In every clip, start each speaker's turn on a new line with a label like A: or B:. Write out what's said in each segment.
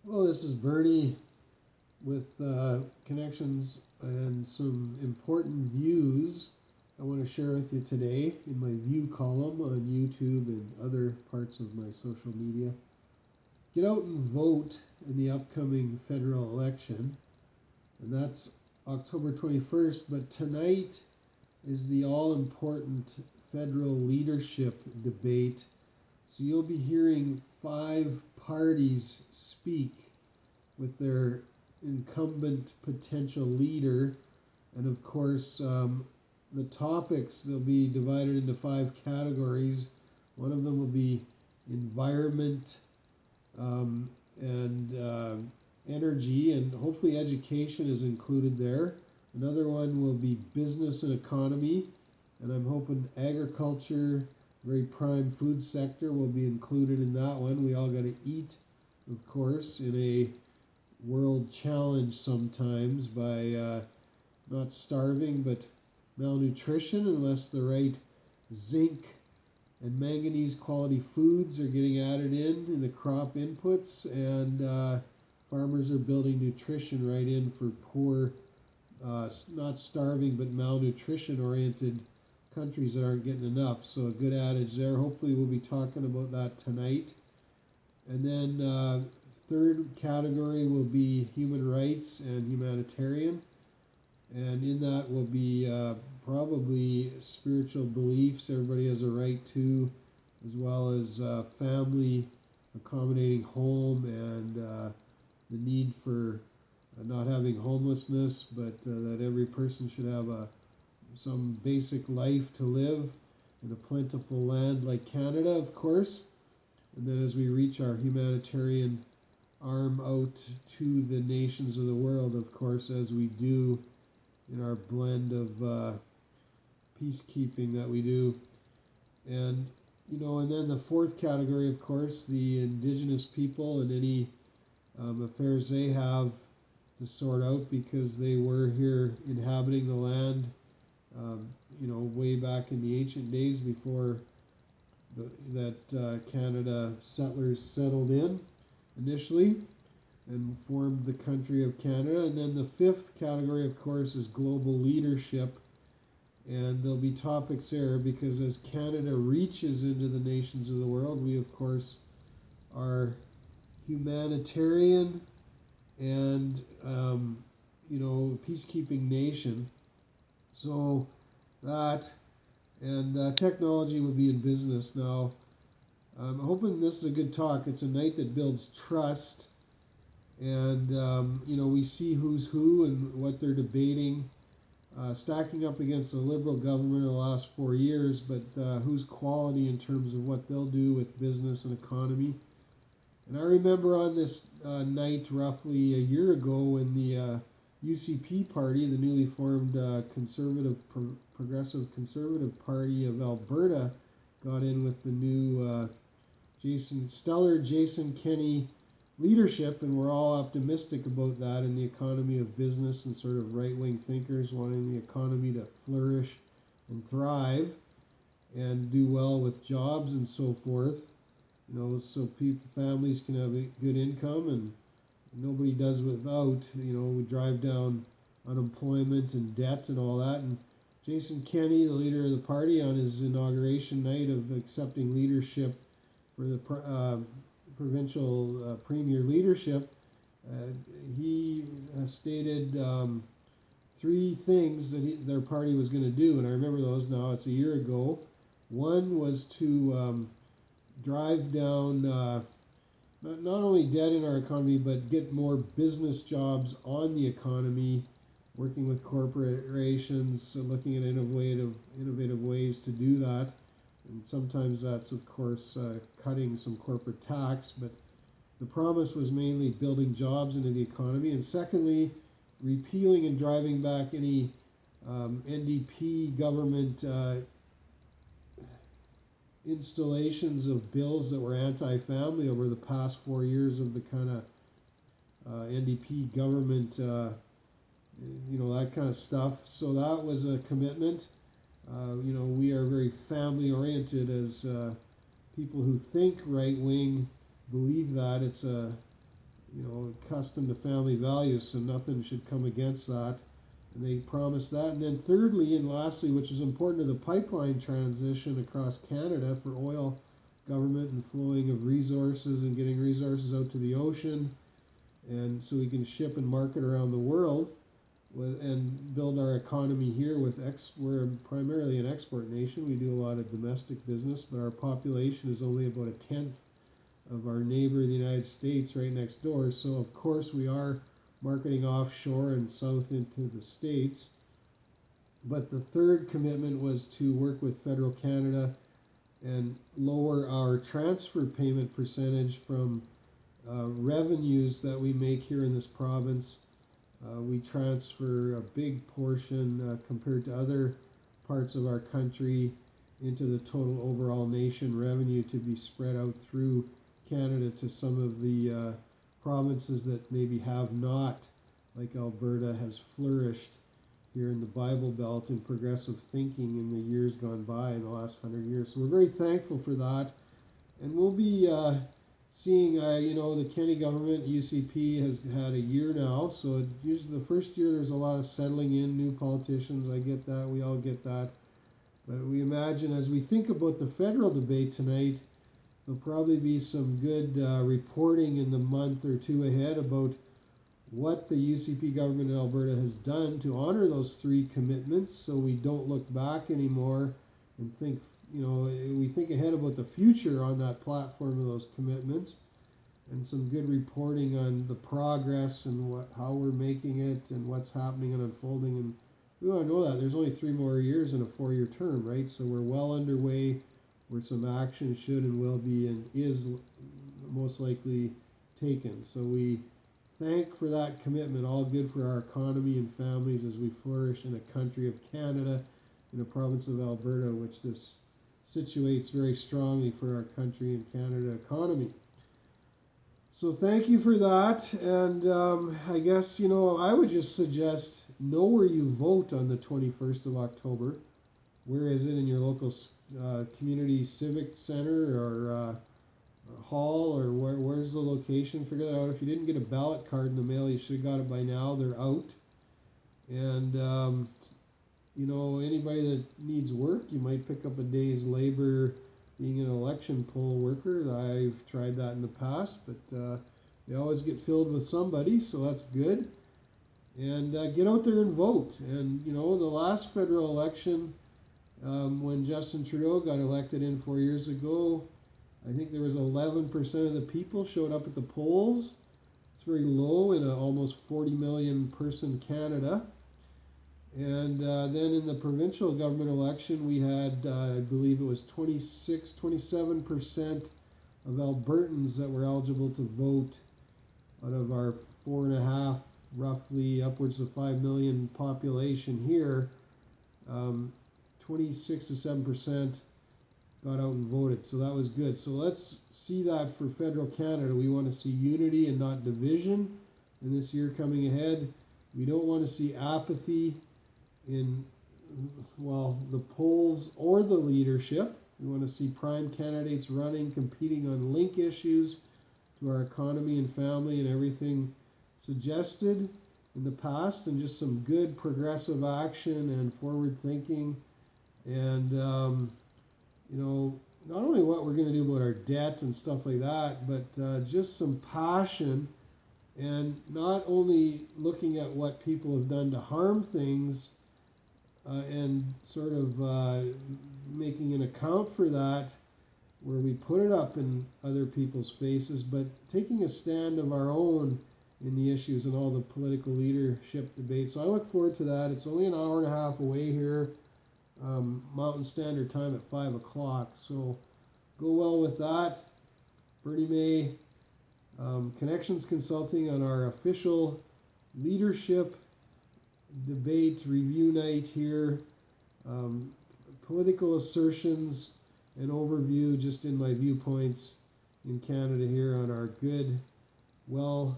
A: Hello, this is Bernie with connections and some important views I want to share with you today in my view column on YouTube and other parts of my social media. Get out and vote in the upcoming federal election, and that's October 21st, but tonight is the all important federal leadership debate. So you'll be hearing five parties speak with their incumbent potential leader. And of course, the topics, they'll be divided into five categories. One of them will be environment and energy, and hopefully education is included there. Another one will be business and economy, and I'm hoping agriculture, very prime food sector, will be included in that one. We all got to eat, of course, in a world challenge sometimes by not starving but malnutrition unless the right zinc and manganese quality foods are getting added in the crop inputs, and farmers are building nutrition right in for poor, not starving but malnutrition oriented countries that aren't getting enough. So a good adage there. Hopefully we'll be talking about that tonight. And then third category will be human rights and humanitarian. And in that will be probably spiritual beliefs everybody has a right to, as well as family, accommodating home, and the need for not having homelessness, but that every person should have some basic life to live in a plentiful land like Canada, of course. And then as we reach our humanitarian arm out to the nations of the world, of course, as we do in our blend of peacekeeping that we do. And, and then the fourth category, of course, the Indigenous people and any affairs they have to sort out because they were here inhabiting the land, way back in the ancient days before that Canada settlers settled in initially and formed the country of Canada. And then the fifth category, of course, is global leadership. And there'll be topics there because as Canada reaches into the nations of the world, we, of course, are humanitarian and, peacekeeping nation. So that and technology will be in business now. I'm hoping this is a good talk. It's a night that builds trust, and we see who's who and what they're debating, stacking up against the Liberal government in the last 4 years, but who's quality in terms of what they'll do with business and economy. And I remember on this night roughly a year ago when the UCP party, the newly formed Progressive Conservative Party of Alberta, got in with the new Jason Kenney leadership, and we're all optimistic about that in the economy of business and sort of right-wing thinkers wanting the economy to flourish and thrive and do well with jobs and so forth. So families can have a good income and nobody does without. We drive down unemployment and debt and all that. And Jason Kenney, the leader of the party, on his inauguration night of accepting leadership for the provincial premier leadership, he stated three things that their party was going to do. And I remember those now. It's a year ago. One was to drive down not only debt in our economy, but get more business jobs on the economy, working with corporations, looking at innovative ways to do that. And sometimes that's, of course, cutting some corporate tax, but the promise was mainly building jobs into the economy. And secondly, repealing and driving back any NDP government installations of bills that were anti-family over the past 4 years of the kind of NDP government, that kind of stuff. So that was a commitment. We are very family oriented as people who think right wing believe that it's a accustomed to family values, so nothing should come against that. And they promised that. And then thirdly and lastly, which is important to the pipeline transition across Canada for oil government and flowing of resources and getting resources out to the ocean, and so we can ship and market around the world and build our economy here. We're primarily an export nation. We do a lot of domestic business, but our population is only about a tenth of our neighbor, the United States, right next door. So of course we are marketing offshore and south into the States. But the third commitment was to work with federal Canada and lower our transfer payment percentage from revenues that we make here in this province. We transfer a big portion compared to other parts of our country into the total overall nation revenue to be spread out through Canada to some of the provinces that maybe have not, like Alberta has flourished here in the Bible Belt in progressive thinking in the years gone by, in the last 100 years. So we're very thankful for that. And we'll be seeing, the Kenny government, UCP, has had a year now. So usually the first year there's a lot of settling in, new politicians. I get that. We all get that. But we imagine as we think about the federal debate tonight, there'll probably be some good reporting in the month or two ahead about what the UCP government in Alberta has done to honor those three commitments, so we don't look back anymore and think, we think ahead about the future on that platform of those commitments, and some good reporting on the progress and how we're making it and what's happening and unfolding. And we want to know that there's only 3 more years in a 4-year term, right? So we're well underway where some action should and will be and is most likely taken. So we thank for that commitment, all good for our economy and families as we flourish in a country of Canada, in a province of Alberta, which this situates very strongly for our country and Canada economy. So thank you for that. And I guess, I would just suggest know where you vote on the 21st of October. Where is it in your local community civic center or hall, or where's the location? Figure that out. If you didn't get a ballot card in the mail, you should have got it by now. They're out. And anybody that needs work, you might pick up a day's labor being an election poll worker. I've tried that in the past, but they always get filled with somebody, so that's good. And get out there and vote. And the last federal election, when Justin Trudeau got elected in 4 years ago, I think there was 11% of the people showed up at the polls. It's very low in a almost 40 million person Canada. And then in the provincial government election, we had, I believe it was 27% of Albertans that were eligible to vote out of our 4.5, roughly upwards of 5 million population here. 26 to 7% got out and voted, so that was good. So let's see that for federal Canada. We want to see unity and not division in this year coming ahead. We don't want to see apathy in, the polls or the leadership. We want to see prime candidates running, competing on link issues to our economy and family and everything suggested in the past, and just some good progressive action and forward thinking. And not only what we're going to do about our debt and stuff like that, but just some passion, and not only looking at what people have done to harm things and sort of making an account for that, where we put it up in other people's faces, but taking a stand of our own in the issues and all the political leadership debates. So I look forward to that. It's only an hour and a half away here. Mountain Standard Time at 5 o'clock. So go well with that. Bernie May, Connections Consulting on our official leadership debate review night here. Political assertions and overview just in my viewpoints in Canada here on our good, wealth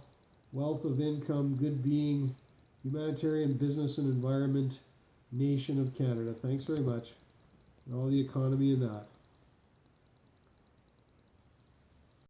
A: of income, good being, humanitarian business and environment nation of Canada. Thanks very much. And all the economy in that.